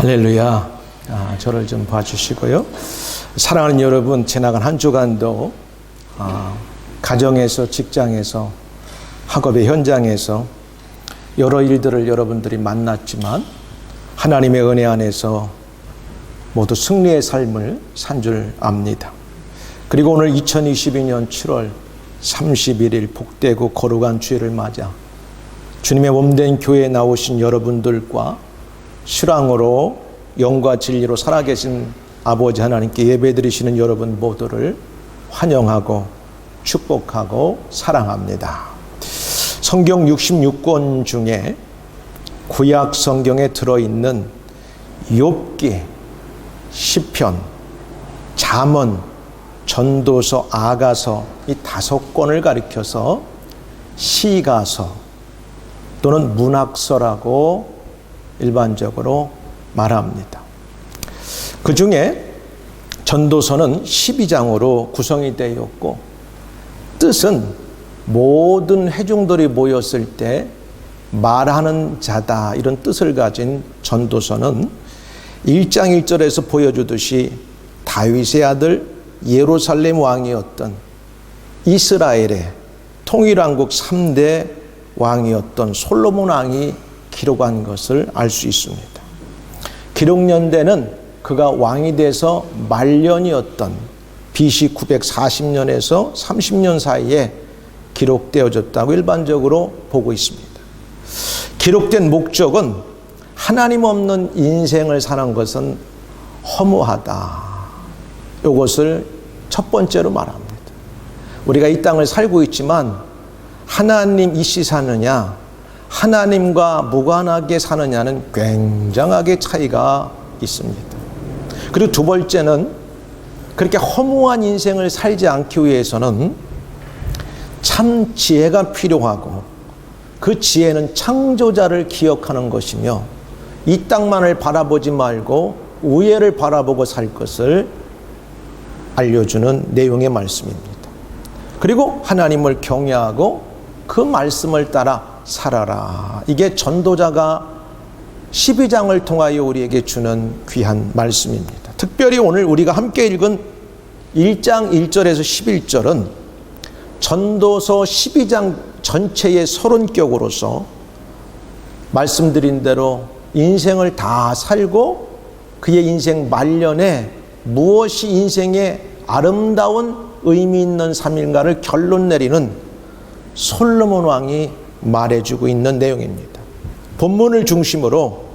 할렐루야. 저를 좀 봐주시고요. 사랑하는 여러분, 지나간 한 주간도 가정에서, 직장에서, 학업의 현장에서 여러 일들을 여러분들이 만났지만 하나님의 은혜 안에서 모두 승리의 삶을 산 줄 압니다. 그리고 오늘 2022년 7월 31일 복되고 거룩한 주일을 맞아 주님의 몸된 교회에 나오신 여러분들과 실황으로 영과 진리로 살아계신 아버지 하나님께 예배드리시는 여러분 모두를 환영하고 축복하고 사랑합니다. 성경 66권 중에 구약 성경에 들어있는 욥기, 시편, 잠언, 전도서, 아가서 이 5권을 가리켜서 시가서 또는 문학서라고 일반적으로 말합니다. 그 중에 전도서는 12장으로 구성이 되어 있고 뜻은 모든 회중들이 모였을 때 말하는 자다 이런 뜻을 가진 전도서는 1장 1절에서 보여주듯이 다윗의 아들 예루살렘 왕이었던 이스라엘의 통일왕국 3대 왕이었던 솔로몬 왕이 기록한 것을 알 수 있습니다. 기록 연대는 그가 왕이 돼서 말년이었던 BC 940년에서 30년 사이에 기록되어졌다고 일반적으로 보고 있습니다. 기록된 목적은 하나님 없는 인생을 사는 것은 허무하다. 이것을 첫 번째로 말합니다. 우리가 이 땅을 살고 있지만 하나님 이시 사느냐, 하나님과 무관하게 사느냐는 굉장하게 차이가 있습니다. 그리고 두 번째는 그렇게 허무한 인생을 살지 않기 위해서는 참 지혜가 필요하고 그 지혜는 창조자를 기억하는 것이며 이 땅만을 바라보지 말고 우애를 바라보고 살 것을 알려주는 내용의 말씀입니다. 그리고 하나님을 경외하고 그 말씀을 따라 살아라. 이게 전도자가 12장을 통하여 우리에게 주는 귀한 말씀입니다. 특별히 오늘 우리가 함께 읽은 1장 1절에서 11절은 전도서 12장 전체의 서론격으로서 말씀드린 대로 인생을 다 살고 그의 인생 말년에 무엇이 인생의 아름다운 의미 있는 삶인가를 결론 내리는 솔로몬 왕이 말해주고 있는 내용입니다. 본문을 중심으로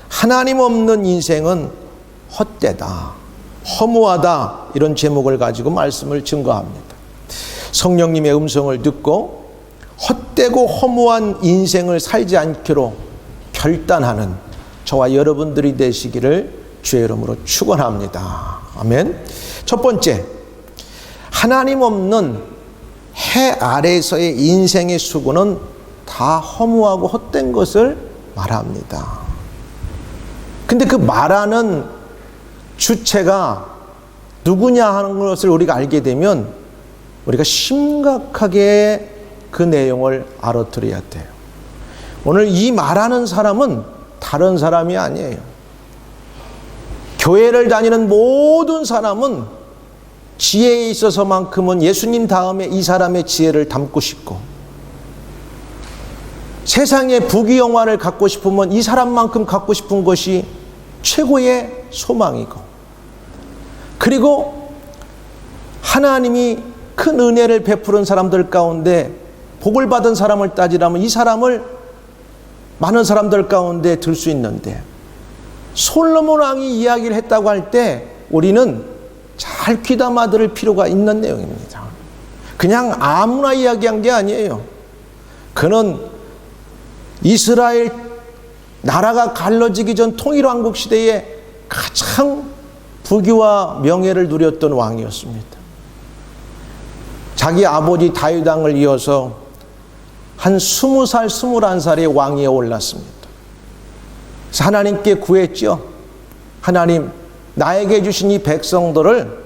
하나님 없는 인생은 헛되다, 허무하다 이런 제목을 가지고 말씀을 증거합니다. 성령님의 음성을 듣고 헛되고 허무한 인생을 살지 않기로 결단하는 저와 여러분들이 되시기를 주의 이름으로 축원합니다. 아멘. 첫 번째, 하나님 없는 해 아래에서의 인생의 수고는 다 허무하고 헛된 것을 말합니다. 근데 그 말하는 주체가 누구냐 하는 것을 우리가 알게 되면 우리가 심각하게 그 내용을 알아들어야 돼요. 오늘 이 말하는 사람은 다른 사람이 아니에요. 교회를 다니는 모든 사람은 지혜에 있어서만큼은 예수님 다음에 이 사람의 지혜를 담고 싶고 세상의 부귀영화를 갖고 싶으면 이 사람만큼 갖고 싶은 것이 최고의 소망이고 그리고 하나님이 큰 은혜를 베푸는 사람들 가운데 복을 받은 사람을 따지라면 이 사람을 많은 사람들 가운데 들 수 있는데 솔로몬 왕이 이야기를 했다고 할 때 우리는 잘 귀담아 들을 필요가 있는 내용입니다. 그냥 아무나 이야기한 게 아니에요. 그는 이스라엘 나라가 갈라지기 전 통일왕국 시대에 가장 부귀와 명예를 누렸던 왕이었습니다. 자기 아버지 다윗 왕을 이어서 한 20살, 21살의 왕위에 올랐습니다. 그래서 하나님께 구했죠. 하나님, 나에게 주신 이 백성들을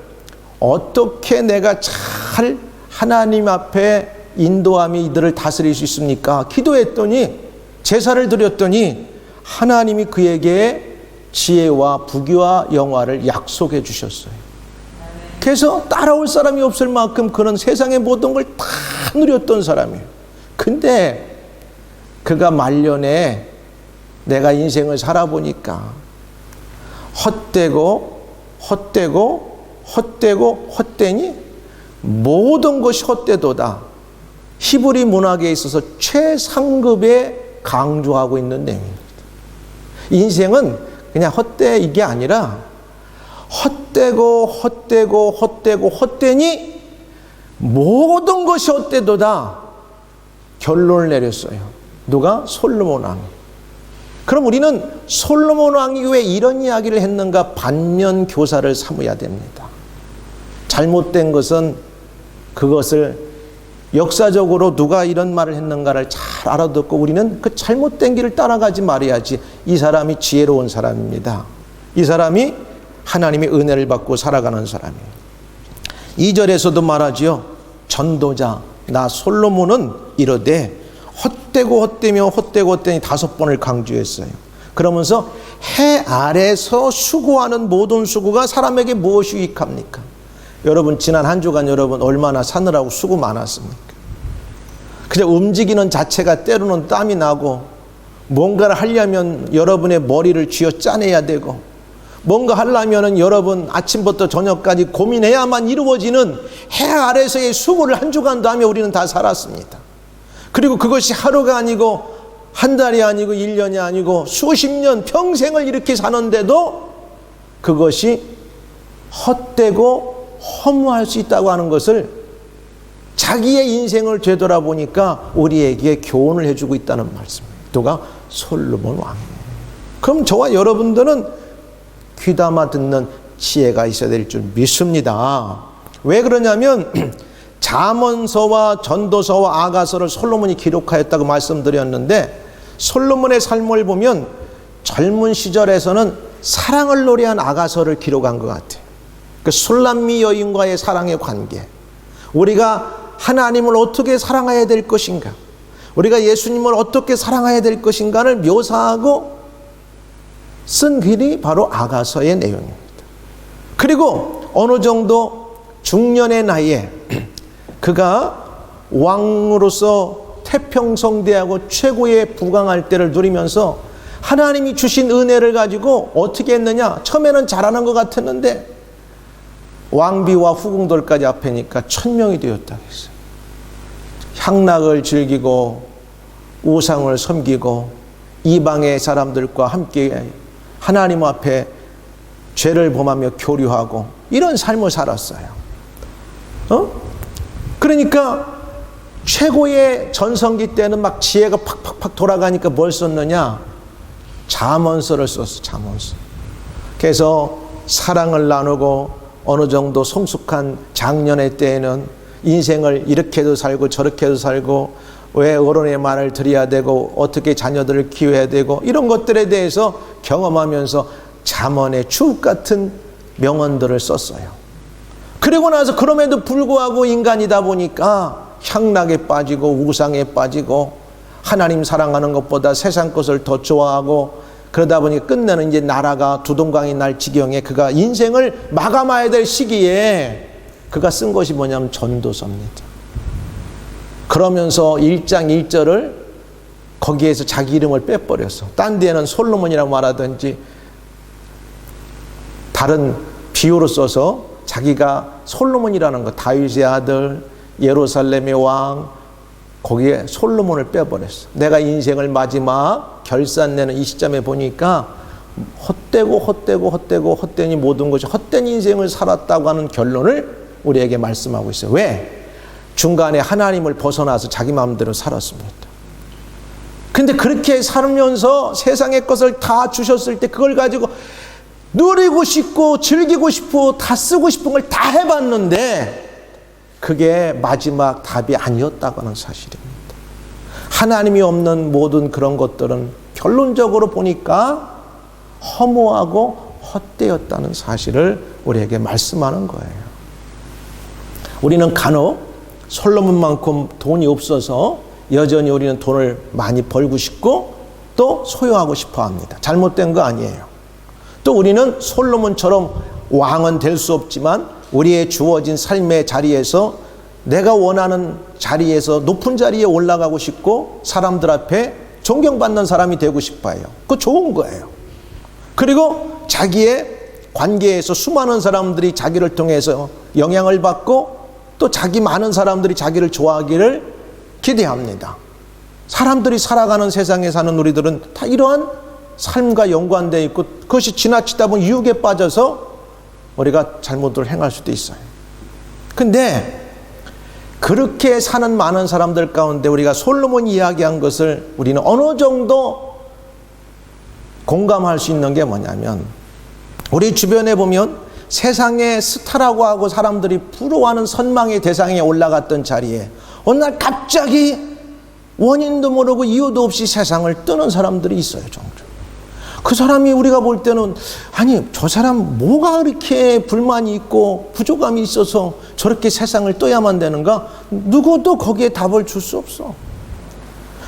어떻게 내가 잘 하나님 앞에 인도함이 이들을 다스릴 수 있습니까? 기도했더니 제사를 드렸더니 하나님이 그에게 지혜와 부귀와 영화를 약속해 주셨어요. 그래서 따라올 사람이 없을 만큼 그는 세상의 모든 걸 다 누렸던 사람이에요. 근데 그가 말년에 내가 인생을 살아보니까 헛되니 모든 것이 헛되도다. 히브리 문학에 있어서 최상급에 강조하고 있는 내용입니다. 인생은 그냥 헛되 이게 아니라 헛되니 모든 것이 헛되도다. 결론을 내렸어요. 누가? 솔로몬 왕이. 그럼 우리는 솔로몬 왕이 왜 이런 이야기를 했는가 반면 교사를 삼아야 됩니다. 잘못된 것은 그것을 역사적으로 누가 이런 말을 했는가를 잘 알아듣고 우리는 그 잘못된 길을 따라가지 말아야지. 이 사람이 지혜로운 사람입니다. 이 사람이 하나님의 은혜를 받고 살아가는 사람이에요. 2절에서도 말하지요. 전도자 나 솔로몬은 이르되 헛되며 헛되니 5번을 강조했어요. 그러면서 해 아래서 수고하는 모든 수고가 사람에게 무엇이 유익합니까? 여러분 지난 한 주간 여러분 얼마나 사느라고 수고 많았습니까? 그냥 움직이는 자체가 때로는 땀이 나고 뭔가를 하려면 여러분의 머리를 쥐어 짜내야 되고 뭔가 하려면 여러분 아침부터 저녁까지 고민해야만 이루어지는 해 아래서의 수고를 한 주간도 하며 우리는 다 살았습니다. 그리고 그것이 하루가 아니고 한 달이 아니고 1년이 아니고 수십 년 평생을 이렇게 사는데도 그것이 헛되고 허무할 수 있다고 하는 것을 자기의 인생을 되돌아보니까 우리에게 교훈을 해주고 있다는 말씀이에요. 누가? 솔로몬 왕이에요. 그럼 저와 여러분들은 귀담아 듣는 지혜가 있어야 될 줄 믿습니다. 왜 그러냐면 잠언서와 전도서와 아가서를 솔로몬이 기록하였다고 말씀드렸는데 솔로몬의 삶을 보면 젊은 시절에서는 사랑을 노래한 아가서를 기록한 것 같아요. 그 술람미 여인과의 사랑의 관계, 우리가 하나님을 어떻게 사랑해야 될 것인가, 우리가 예수님을 어떻게 사랑해야 될 것인가를 묘사하고 쓴 글이 바로 아가서의 내용입니다. 그리고 어느 정도 중년의 나이에 그가 왕으로서 태평성대하고 최고의 부강할 때를 누리면서 하나님이 주신 은혜를 가지고 어떻게 했느냐, 처음에는 잘하는 것 같았는데 왕비와 후궁들까지 앞에니까 1000명이 되었다고 했어요. 향락을 즐기고 우상을 섬기고 이방의 사람들과 함께 하나님 앞에 죄를 범하며 교류하고 이런 삶을 살았어요. 그러니까 최고의 전성기 때는 막 지혜가 팍팍팍 돌아가니까 뭘 썼느냐? 잠언서를 썼어. 잠언서. 그래서 사랑을 나누고 어느 정도 성숙한 장년의 때에는 인생을 이렇게도 살고 저렇게도 살고 왜 어른의 말을 들어야 되고 어떻게 자녀들을 키워야 되고 이런 것들에 대해서 경험하면서 잠언의 주옥 같은 명언들을 썼어요. 그리고 나서 그럼에도 불구하고 인간이다 보니까 향락에 빠지고 우상에 빠지고 하나님 사랑하는 것보다 세상 것을 더 좋아하고 그러다 보니 끝내는 이제 나라가 두동강이 날 지경에 그가 인생을 마감해야 될 시기에 그가 쓴 것이 뭐냐면 전도서입니다. 그러면서 1장 1절을 거기에서 자기 이름을 빼버렸어. 딴 데에는 솔로몬이라고 말하든지 다른 비유로 써서 자기가 솔로몬이라는 거, 다윗의 아들, 예루살렘의 왕, 거기에 솔로몬을 빼버렸어. 내가 인생을 마지막 결산내는 이 시점에 보니까 헛되니 모든 것이 헛된 인생을 살았다고 하는 결론을 우리에게 말씀하고 있어요. 왜? 중간에 하나님을 벗어나서 자기 마음대로 살았습니다. 근데 그렇게 살면서 세상의 것을 다 주셨을 때 그걸 가지고 누리고 싶고 즐기고 싶고 다 쓰고 싶은 걸 다 해봤는데 그게 마지막 답이 아니었다고 하는 사실입니다. 하나님이 없는 모든 그런 것들은 결론적으로 보니까 허무하고 헛되었다는 사실을 우리에게 말씀하는 거예요. 우리는 간혹 솔로몬만큼 돈이 없어서 여전히 우리는 돈을 많이 벌고 싶고 또 소유하고 싶어 합니다. 잘못된 거 아니에요. 또 우리는 솔로몬처럼 왕은 될 수 없지만 우리의 주어진 삶의 자리에서 내가 원하는 자리에서 높은 자리에 올라가고 싶고 사람들 앞에 존경받는 사람이 되고 싶어요. 그거 좋은 거예요. 그리고 자기의 관계에서 수많은 사람들이 자기를 통해서 영향을 받고 또 자기 많은 사람들이 자기를 좋아하기를 기대합니다. 사람들이 살아가는 세상에 사는 우리들은 다 이러한 삶과 연관되어 있고 그것이 지나치다 보면 유혹에 빠져서 우리가 잘못을 행할 수도 있어요. 근데 그렇게 사는 많은 사람들 가운데 우리가 솔로몬이 이야기한 것을 우리는 어느 정도 공감할 수 있는 게 뭐냐면 우리 주변에 보면 세상의 스타라고 하고 사람들이 부러워하는 선망의 대상에 올라갔던 자리에 어느 날 갑자기 원인도 모르고 이유도 없이 세상을 뜨는 사람들이 있어요. 종종. 그 사람이 우리가 볼 때는 아니 저 사람 뭐가 그렇게 불만이 있고 부족함이 있어서 저렇게 세상을 떠야만 되는가? 누구도 거기에 답을 줄 수 없어.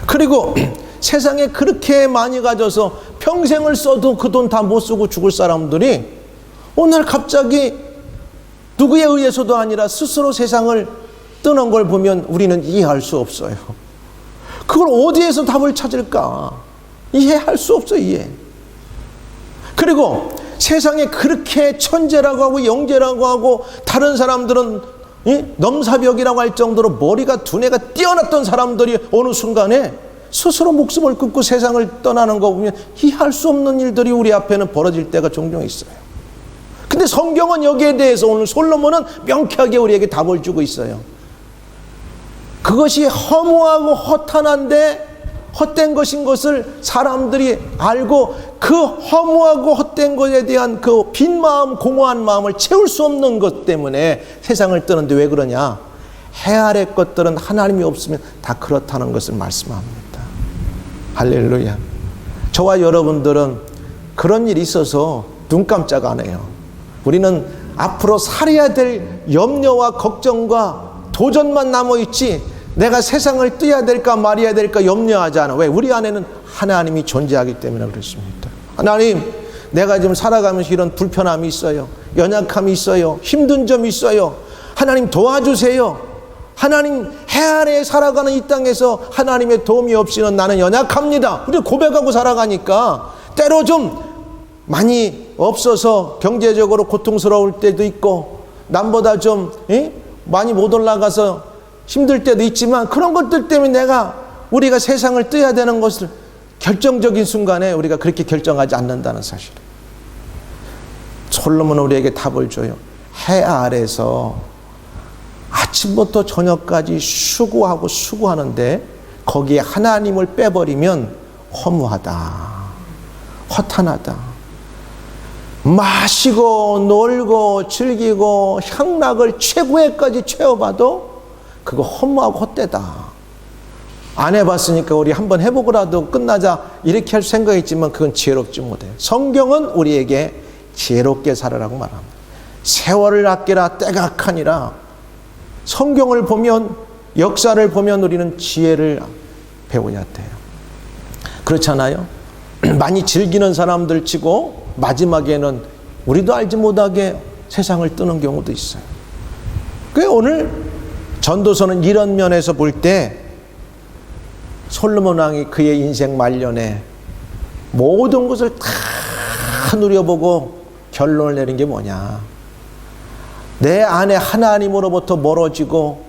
그리고 세상에 그렇게 많이 가져서 평생을 써도 그 돈 다 못 쓰고 죽을 사람들이 오늘 갑자기 누구에 의해서도 아니라 스스로 세상을 뜨는 걸 보면 우리는 이해할 수 없어요. 그걸 어디에서 답을 찾을까? 이해할 수 없어, 이해. 그리고 세상에 그렇게 천재라고 하고 영재라고 하고 다른 사람들은 넘사벽이라고 할 정도로 머리가 두뇌가 뛰어났던 사람들이 어느 순간에 스스로 목숨을 끊고 세상을 떠나는 거 보면 이해할 수 없는 일들이 우리 앞에는 벌어질 때가 종종 있어요. 근데 성경은 여기에 대해서 오늘 솔로몬은 명쾌하게 우리에게 답을 주고 있어요. 그것이 허무하고 허탄한데 헛된 것인 것을 사람들이 알고 그 허무하고 헛된 것에 대한 그 빈 마음, 공허한 마음을 채울 수 없는 것 때문에 세상을 뜨는데 왜 그러냐? 해 아래 것들은 하나님이 없으면 다 그렇다는 것을 말씀합니다. 할렐루야. 저와 여러분들은 그런 일이 있어서 눈 깜짝 안 해요. 우리는 앞으로 살아야 될 염려와 걱정과 도전만 남아있지 내가 세상을 떠야 될까 말아야 될까 염려하지 않아. 왜? 우리 안에는 하나님이 존재하기 때문에 그렇습니다. 하나님, 내가 지금 살아가면서 이런 불편함이 있어요. 연약함이 있어요. 힘든 점이 있어요. 하나님 도와주세요. 하나님, 해 아래에 살아가는 이 땅에서 하나님의 도움이 없이는 나는 연약합니다. 우리 고백하고 살아가니까 때로 좀 많이 없어서 경제적으로 고통스러울 때도 있고 남보다 좀 많이 못 올라가서 힘들 때도 있지만 그런 것들 때문에 우리가 세상을 떠야 되는 것을 결정적인 순간에 우리가 그렇게 결정하지 않는다는 사실. 솔로몬은 우리에게 답을 줘요. 해 아래에서 아침부터 저녁까지 수고하고 수고하는데 거기에 하나님을 빼버리면 허무하다, 허탄하다. 마시고 놀고 즐기고 향락을 최고에까지 채워봐도 그거 허무하고 헛되다. 안 해봤으니까 우리 한번 해보고라도 끝나자 이렇게 할 생각이 있지만 그건 지혜롭지 못해요. 성경은 우리에게 지혜롭게 살아라고 말합니다. 세월을 아끼라 때가 악하니라. 성경을 보면 역사를 보면 우리는 지혜를 배워야 돼요. 그렇잖아요. 많이 즐기는 사람들 치고 마지막에는 우리도 알지 못하게 세상을 뜨는 경우도 있어요. 그래서 오늘 전도서는 이런 면에서 볼 때 솔로몬 왕이 그의 인생 말년에 모든 것을 다 누려보고 결론을 내린 게 뭐냐? 내 안에 하나님으로부터 멀어지고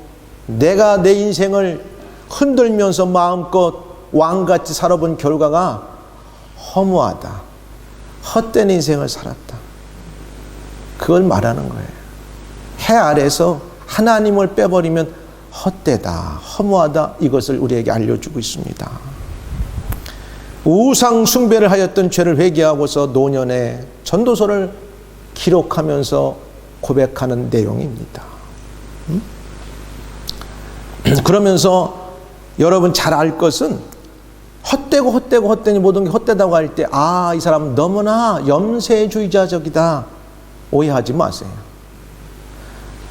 내가 내 인생을 흔들면서 마음껏 왕같이 살아본 결과가 허무하다, 헛된 인생을 살았다. 그걸 말하는 거예요. 해 아래서 하나님을 빼버리면 헛되다, 허무하다, 이것을 우리에게 알려주고 있습니다. 우상 숭배를 하였던 죄를 회개하고서 노년에 전도서를 기록하면서 고백하는 내용입니다. 그러면서 여러분 잘 알 것은 헛되니 모든 게 헛되다고 할 때 이 사람은 너무나 염세주의자적이다 오해하지 마세요.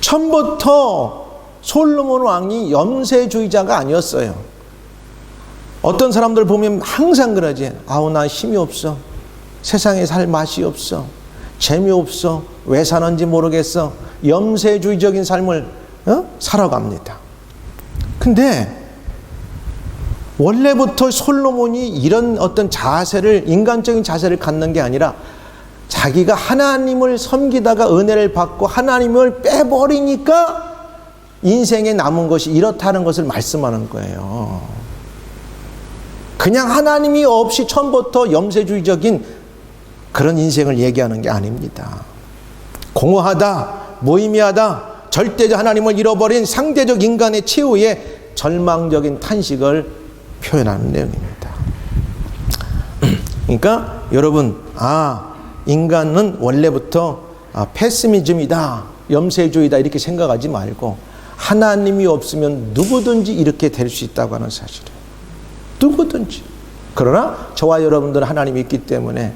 처음부터 솔로몬 왕이 염세주의자가 아니었어요. 어떤 사람들 보면 항상 그러지. 나 힘이 없어. 세상에 살 맛이 없어. 재미없어. 왜 사는지 모르겠어. 염세주의적인 삶을 살아갑니다. 근데 원래부터 솔로몬이 이런 어떤 자세를, 인간적인 자세를 갖는 게 아니라 자기가 하나님을 섬기다가 은혜를 받고 하나님을 빼버리니까 인생에 남은 것이 이렇다는 것을 말씀하는 거예요. 그냥 하나님이 없이 처음부터 염세주의적인 그런 인생을 얘기하는 게 아닙니다. 공허하다, 무의미하다, 절대적 하나님을 잃어버린 상대적 인간의 최후의 절망적인 탄식을 표현하는 내용입니다. 그러니까 여러분, 인간은 원래부터 패시미즘이다, 염세주의다 이렇게 생각하지 말고 하나님이 없으면 누구든지 이렇게 될 수 있다고 하는 사실이에요. 누구든지. 그러나 저와 여러분들은 하나님이 있기 때문에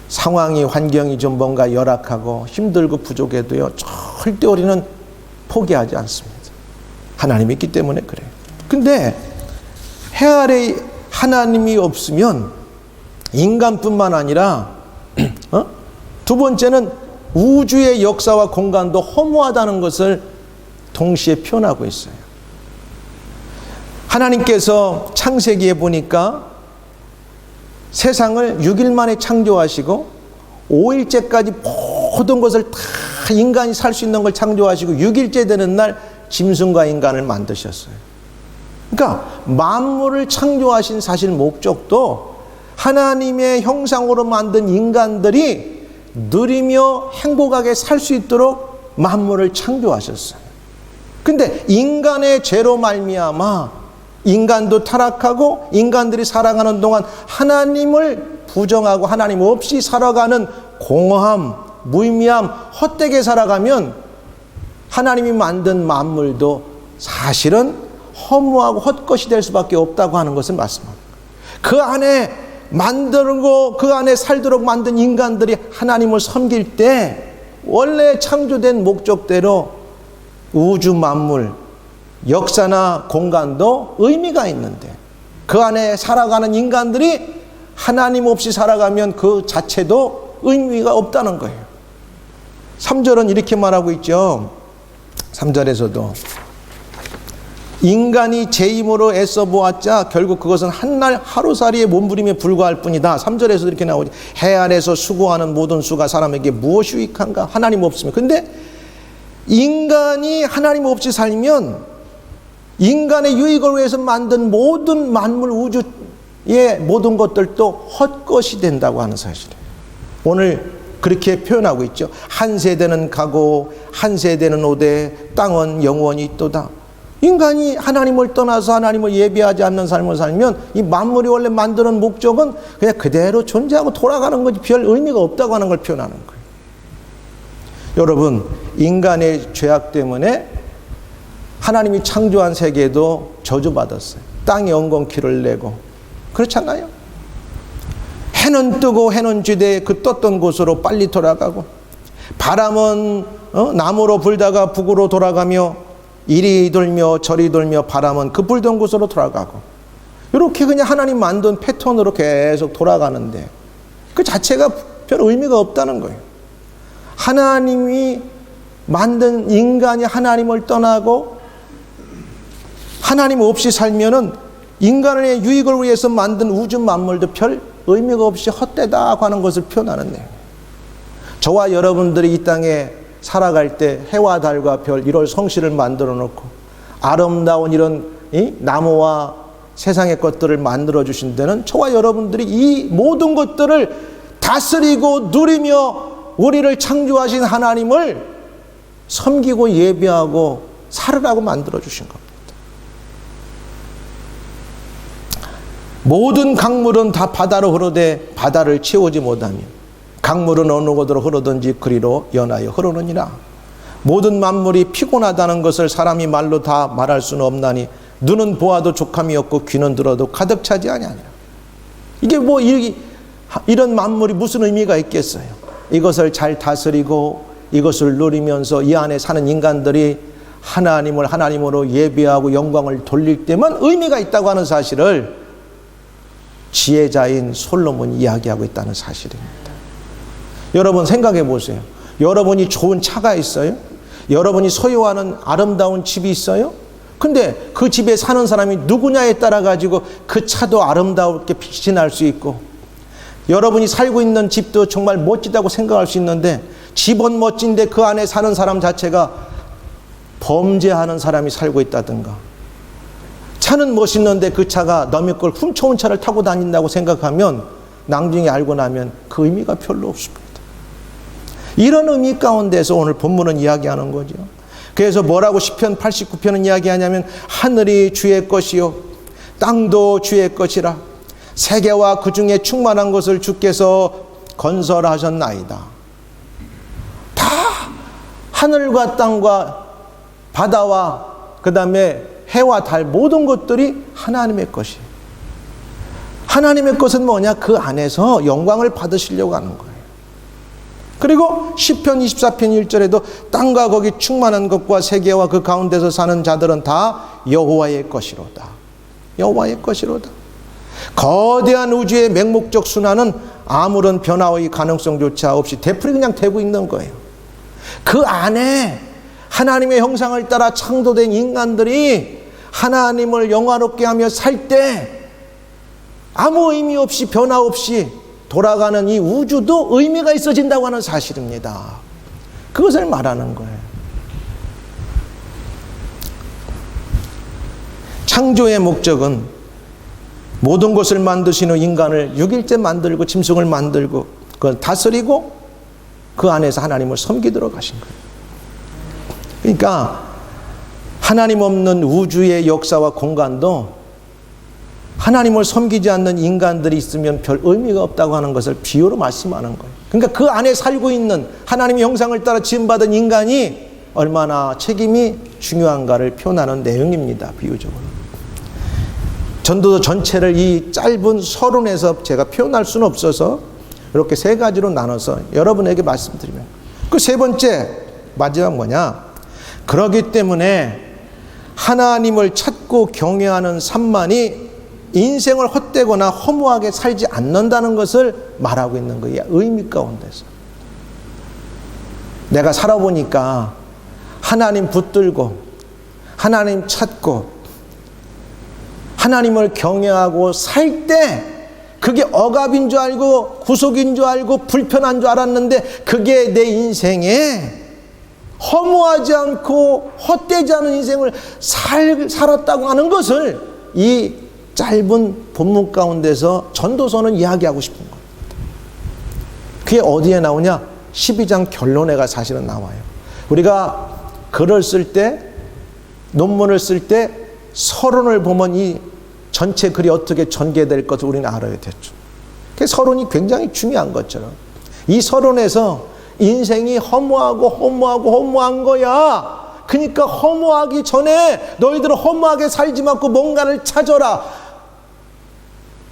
상황이, 환경이 좀 뭔가 열악하고 힘들고 부족해도요, 절대 우리는 포기하지 않습니다. 하나님이 있기 때문에 그래요. 근데 해 아래 하나님이 없으면 인간뿐만 아니라 두 번째는 우주의 역사와 공간도 허무하다는 것을 동시에 표현하고 있어요. 하나님께서 창세기에 보니까 세상을 6일 만에 창조하시고 5일째까지 모든 것을 다 인간이 살 수 있는 걸 창조하시고 6일째 되는 날 짐승과 인간을 만드셨어요. 그러니까 만물을 창조하신 사실 목적도 하나님의 형상으로 만든 인간들이 누리며 행복하게 살 수 있도록 만물을 창조하셨어요. 근데 인간의 죄로 말미암아 인간도 타락하고 인간들이 살아가는 동안 하나님을 부정하고 하나님 없이 살아가는 공허함, 무의미함, 헛되게 살아가면 하나님이 만든 만물도 사실은 허무하고 헛것이 될 수밖에 없다고 하는 것을 말씀합니다. 그 안에 만들고 그 안에 살도록 만든 인간들이 하나님을 섬길 때 원래 창조된 목적대로 우주 만물, 역사나 공간도 의미가 있는데 그 안에 살아가는 인간들이 하나님 없이 살아가면 그 자체도 의미가 없다는 거예요. 3절은 이렇게 말하고 있죠. 3절에서도 인간이 제 힘으로 애써 보았자 결국 그것은 한날 하루살이의 몸부림에 불과할 뿐이다. 3절에서도 이렇게 나오죠. 해 아래서 수고하는 모든 수가 사람에게 무엇이 유익한가? 하나님 없으면. 근데 인간이 하나님 없이 살면 인간의 유익을 위해서 만든 모든 만물 우주의 모든 것들도 헛것이 된다고 하는 사실이에요. 오늘 그렇게 표현하고 있죠. 한 세대는 가고 한 세대는 오되 땅은 영원히 있도다. 인간이 하나님을 떠나서 하나님을 예배하지 않는 삶을 살면 이 만물이 원래 만드는 목적은 그냥 그대로 존재하고 돌아가는 거지 별 의미가 없다고 하는 걸 표현하는 거예요. 여러분, 인간의 죄악 때문에 하나님이 창조한 세계도 저주받았어요. 땅이 엉겅퀴를 내고. 그렇잖아요. 해는 뜨고 해는 지되 그 떴던 곳으로 빨리 돌아가고, 바람은 남으로 불다가 북으로 돌아가며 이리 돌며 저리 돌며 바람은 그 불던 곳으로 돌아가고, 이렇게 그냥 하나님 만든 패턴으로 계속 돌아가는데 그 자체가 별 의미가 없다는 거예요. 하나님이 만든 인간이 하나님을 떠나고 하나님 없이 살면은 인간의 유익을 위해서 만든 우주 만물도 별 의미가 없이 헛되다고 하는 것을 표현하는 내용이에요. 저와 여러분들이 이 땅에 살아갈 때 해와 달과 별 이런 성실을 만들어 놓고 아름다운 이런 나무와 세상의 것들을 만들어 주신 데는 저와 여러분들이 이 모든 것들을 다스리고 누리며 우리를 창조하신 하나님을 섬기고 예배하고 살으라고 만들어 주신 겁니다. 모든 강물은 다 바다로 흐르되 바다를 채우지 못하며 강물은 어느 곳으로 흐르든지 그리로 연하여 흐르느니라. 모든 만물이 피곤하다는 것을 사람이 말로 다 말할 수는 없나니 눈은 보아도 족함이 없고 귀는 들어도 가득 차지 아니하니라. 이게 뭐 이런 만물이 무슨 의미가 있겠어요? 이것을 잘 다스리고 이것을 누리면서 이 안에 사는 인간들이 하나님을 하나님으로 예배하고 영광을 돌릴 때만 의미가 있다고 하는 사실을 지혜자인 솔로몬이 이야기하고 있다는 사실입니다. 여러분 생각해 보세요. 여러분이 좋은 차가 있어요? 여러분이 소유하는 아름다운 집이 있어요? 근데 그 집에 사는 사람이 누구냐에 따라 가지고 그 차도 아름답게 빛이 날 수 있고, 여러분이 살고 있는 집도 정말 멋지다고 생각할 수 있는데, 집은 멋진데 그 안에 사는 사람 자체가 범죄하는 사람이 살고 있다든가, 차는 멋있는데 그 차가 남의 걸 훔쳐온 차를 타고 다닌다고 생각하면 나중에 알고 나면 그 의미가 별로 없습니다. 이런 의미 가운데서 오늘 본문은 이야기하는 거죠. 그래서 뭐라고 시편 89편은 이야기하냐면, 하늘이 주의 것이요 땅도 주의 것이라, 세계와 그 중에 충만한 것을 주께서 건설하셨나이다. 다 하늘과 땅과 바다와 그 다음에 해와 달, 모든 것들이 하나님의 것이에요. 하나님의 것은 뭐냐? 그 안에서 영광을 받으시려고 하는 거예요. 그리고 시편 24편 1절에도 땅과 거기 충만한 것과 세계와 그 가운데서 사는 자들은 다 여호와의 것이로다. 여호와의 것이로다. 거대한 우주의 맹목적 순환은 아무런 변화의 가능성조차 없이 되풀이 그냥 되고 있는 거예요. 그 안에 하나님의 형상을 따라 창조된 인간들이 하나님을 영화롭게 하며 살 때 아무 의미 없이 변화 없이 돌아가는 이 우주도 의미가 있어진다고 하는 사실입니다. 그것을 말하는 거예요. 창조의 목적은 모든 것을 만드시는 인간을 6일째 만들고 짐승을 만들고 그걸 다스리고 그 안에서 하나님을 섬기도록 하신 거예요. 그러니까 하나님 없는 우주의 역사와 공간도 하나님을 섬기지 않는 인간들이 있으면 별 의미가 없다고 하는 것을 비유로 말씀하는 거예요. 그러니까 그 안에 살고 있는 하나님의 형상을 따라 지음받은 인간이 얼마나 책임이 중요한가를 표현하는 내용입니다. 비유적으로. 전도서 전체를 이 짧은 서론에서 제가 표현할 수는 없어서 이렇게 세 가지로 나눠서 여러분에게 말씀드리면, 그 세 번째 마지막 뭐냐? 그러기 때문에 하나님을 찾고 경외하는 삶만이 인생을 헛되거나 허무하게 살지 않는다는 것을 말하고 있는 거예요. 의미 가운데서. 내가 살아보니까 하나님 붙들고 하나님 찾고 하나님을 경외하고 살 때 그게 억압인 줄 알고 구속인 줄 알고 불편한 줄 알았는데, 그게 내 인생에 허무하지 않고 헛되지 않은 인생을 살았다고 하는 것을 이 짧은 본문 가운데서 전도서는 이야기하고 싶은 겁니다. 그게 어디에 나오냐? 12장 결론에가 사실은 나와요. 우리가 글을 쓸 때, 논문을 쓸 때 서론을 보면 이 전체 글이 어떻게 전개될 것을 우리는 알아야 됐죠. 그 서론이 굉장히 중요한 것처럼 이 서론에서 인생이 허무한 거야. 그러니까 허무하기 전에 너희들은 허무하게 살지 말고 뭔가를 찾아라.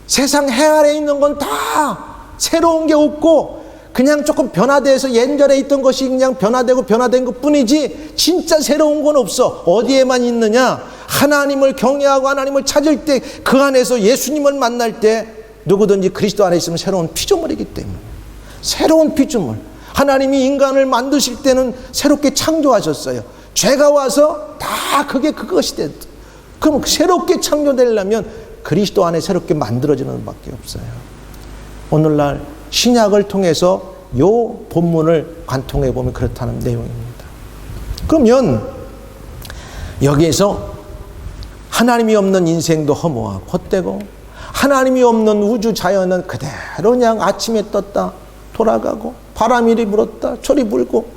세상 해 아래에 있는 건 다 새로운 게 없고 그냥 조금 변화돼서 옛날에 있던 것이 그냥 변화된 것 뿐이지 진짜 새로운 건 없어. 어디에만 있느냐? 하나님을 경외하고 하나님을 찾을 때, 그 안에서 예수님을 만날 때 누구든지 그리스도 안에 있으면 새로운 피조물이기 때문에, 새로운 피조물. 하나님이 인간을 만드실 때는 새롭게 창조하셨어요. 죄가 와서 다 그것이 됐다. 그럼 새롭게 창조되려면 그리스도 안에 새롭게 만들어지는 밖에 없어요. 오늘날 신약을 통해서 요 본문을 관통해 보면 그렇다는 내용입니다. 그러면 여기에서 하나님이 없는 인생도 허무하고 헛되고, 하나님이 없는 우주 자연은 그대로 그냥 아침에 떴다 돌아가고, 바람이 불었다 철이 불고,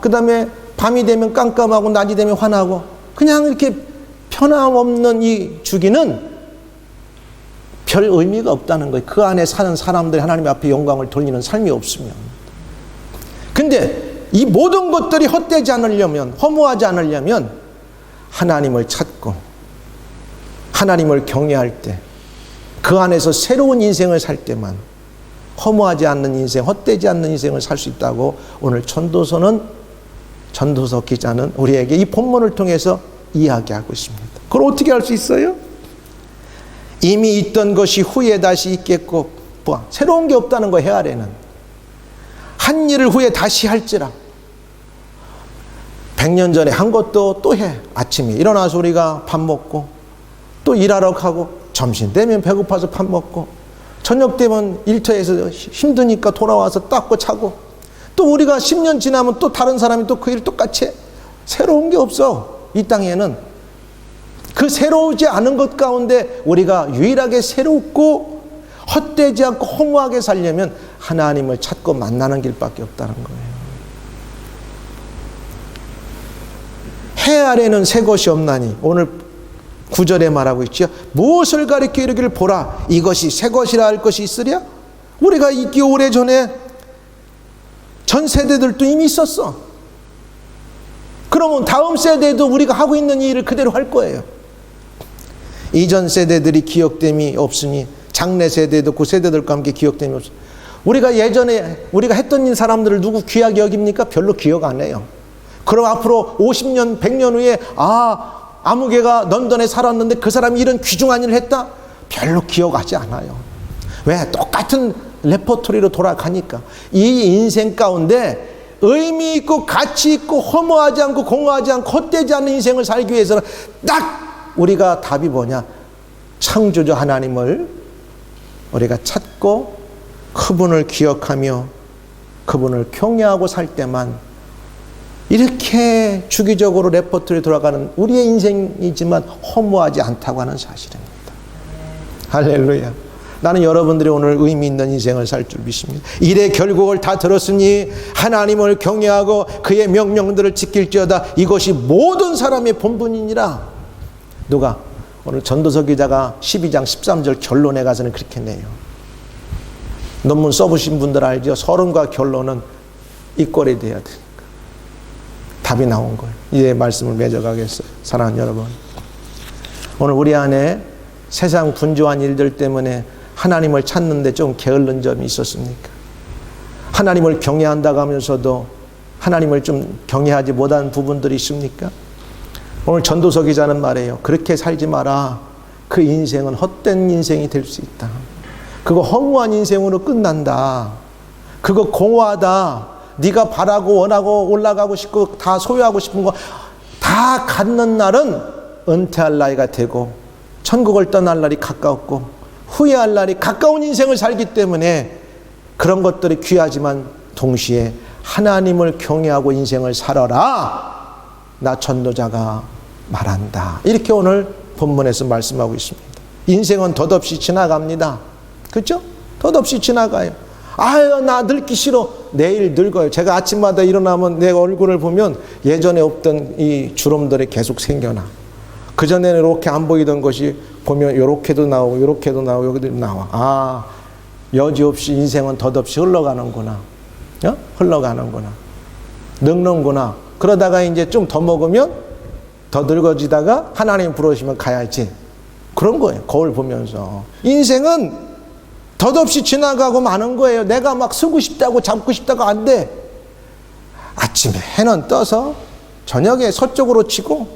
그 다음에 밤이 되면 깜깜하고 낮이 되면 환하고, 그냥 이렇게 변함없는 이 주기는 별 의미가 없다는 거예요. 그 안에 사는 사람들이 하나님 앞에 영광을 돌리는 삶이 없으면. 근데 이 모든 것들이 헛되지 않으려면, 허무하지 않으려면 하나님을 찾고 하나님을 경외할 때, 그 안에서 새로운 인생을 살 때만 허무하지 않는 인생, 헛되지 않는 인생을 살 수 있다고 오늘 전도서 기자는 우리에게 이 본문을 통해서 이야기하고 있습니다. 그걸 어떻게 할 수 있어요? 이미 있던 것이 후에 다시 있겠고, 새로운 게 없다는 거, 해 아래는. 한 일을 후에 다시 할지라. 100년 전에 한 것도 또 해. 아침에 일어나서 우리가 밥 먹고 또 일하러 가고 점심 되면 배고파서 밥 먹고 저녁 되면 일터에서 힘드니까 돌아와서 닦고 차고 또 우리가 10년 지나면 또 다른 사람이 또 그 일 똑같이 해. 새로운 게 없어. 이 땅에는 그 새로우지 않은 것 가운데 우리가 유일하게 새롭고 헛되지 않고 허무하게 살려면 하나님을 찾고 만나는 길밖에 없다는 거예요. 해 아래는 새 것이 없나니 오늘 9절에 말하고 있죠. 무엇을 가리켜 이르기를 보라 이것이 새 것이라 할 것이 있으랴. 우리가 있기 오래전에 전 세대들도 이미 있었어. 그러면 다음 세대도 우리가 하고 있는 일을 그대로 할 거예요. 이전 세대들이 기억됨이 없으니 장래 세대도 그 세대들과 함께 기억됨이 없어. 우리가 예전에 우리가 했던 일 사람들을 누구 귀하게 여깁니까? 별로 기억 안 해요. 그럼 앞으로 50년 100년 후에 아무개가 런던에 살았는데 그 사람이 이런 귀중한 일을 했다? 별로 기억하지 않아요. 왜? 똑같은 레퍼토리로 돌아가니까. 이 인생 가운데 의미 있고 가치 있고 허무하지 않고 공허하지 않고 헛되지 않은 인생을 살기 위해서는 딱 우리가 답이 뭐냐? 창조주 하나님을 우리가 찾고 그분을 기억하며 그분을 경외하고 살 때만 이렇게 주기적으로 레퍼토리에 돌아가는 우리의 인생이지만 허무하지 않다고 하는 사실입니다. 할렐루야. 나는 여러분들이 오늘 의미 있는 인생을 살 줄 믿습니다. 일의 결국을 다 들었으니 하나님을 경외하고 그의 명령들을 지킬지어다. 이것이 모든 사람의 본분이니라. 누가? 오늘 전도서 기자가 12장 13절 결론에 가서는 그렇게 내요. 논문 써보신 분들 알죠? 서론과 결론은 이꼴이 돼야 되니까. 답이 나온 거예요. 이제 말씀을 맺어가겠어요. 사랑하는 여러분, 오늘 우리 안에 세상 분주한 일들 때문에 하나님을 찾는데 좀 게을른 점이 있었습니까? 하나님을 경외한다고 하면서도 하나님을 좀 경외하지 못한 부분들이 있습니까? 오늘 전도서 기자는 말해요. 그렇게 살지 마라. 그 인생은 헛된 인생이 될 수 있다. 그거 허무한 인생으로 끝난다. 그거 공허하다. 네가 바라고 원하고 올라가고 싶고 다 소유하고 싶은 거 다 갖는 날은 은퇴할 나이가 되고 천국을 떠날 날이 가까웠고 후회할 날이 가까운 인생을 살기 때문에 그런 것들이 귀하지만 동시에 하나님을 경외하고 인생을 살아라. 나 전도자가 말한다. 이렇게 오늘 본문에서 말씀하고 있습니다. 인생은 덧없이 지나갑니다. 그렇죠? 덧없이 지나가요. 아유, 나 늙기 싫어. 내일 늙어요. 제가 아침마다 일어나면 내 얼굴을 보면 예전에 없던 이 주름들이 계속 생겨나. 그전에는 이렇게 안 보이던 것이 보면 이렇게도 나오고 이렇게도 나오고 여기도 나와. 아, 여지없이 인생은 덧없이 흘러가는구나. 흘러가는구나. 늙는구나. 그러다가 이제 좀 더 먹으면 더 늙어지다가 하나님 부르시면 가야지. 그런 거예요. 거울 보면서. 인생은 덧없이 지나가고 마는 거예요. 내가 막 쓰고 싶다고 잡고 싶다고 안 돼. 아침에 해는 떠서 저녁에 서쪽으로 치고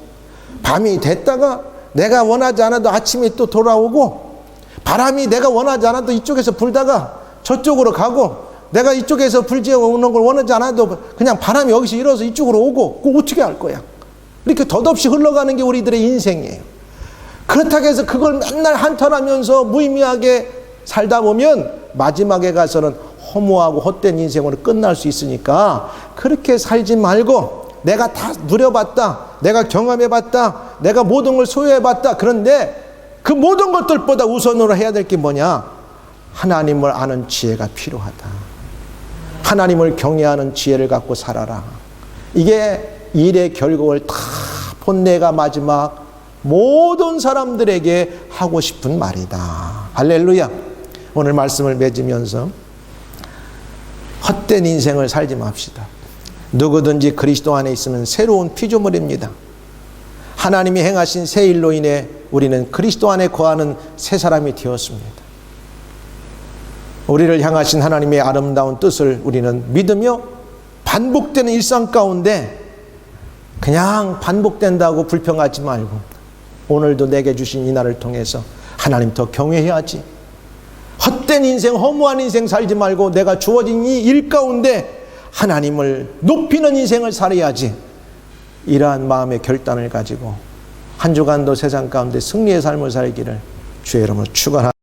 밤이 됐다가 내가 원하지 않아도 아침에 또 돌아오고 바람이 내가 원하지 않아도 이쪽에서 불다가 저쪽으로 가고 내가 이쪽에서 불지어 오는 걸 원하지 않아도 그냥 바람이 여기서 일어서 이쪽으로 오고 그거 어떻게 할 거야? 이렇게 덧없이 흘러가는 게 우리들의 인생이에요. 그렇다고 해서 그걸 맨날 한탄하면서 무의미하게 살다 보면 마지막에 가서는 허무하고 헛된 인생으로 끝날 수 있으니까 그렇게 살지 말고 내가 다 누려봤다. 내가 경험해봤다. 내가 모든 걸 소유해봤다. 그런데 그 모든 것들보다 우선으로 해야 될 게 뭐냐? 하나님을 아는 지혜가 필요하다. 하나님을 경외하는 지혜를 갖고 살아라. 이게 일의 결국을 다 본내가 마지막 모든 사람들에게 하고 싶은 말이다. 할렐루야. 오늘 말씀을 맺으면서 헛된 인생을 살지 맙시다. 누구든지 그리스도 안에 있으면 새로운 피조물입니다. 하나님이 행하신 새 일로 인해 우리는 그리스도 안에 거하는 새 사람이 되었습니다. 우리를 향하신 하나님의 아름다운 뜻을 우리는 믿으며 반복되는 일상 가운데 그냥 반복된다고 불평하지 말고 오늘도 내게 주신 이 날을 통해서 하나님 더 경외해야지. 헛된 인생, 허무한 인생 살지 말고 내가 주어진 이 일 가운데 하나님을 높이는 인생을 살아야지, 이러한 마음의 결단을 가지고 한 주간도 세상 가운데 승리의 삶을 살기를 주의 이름으로 축원합니다.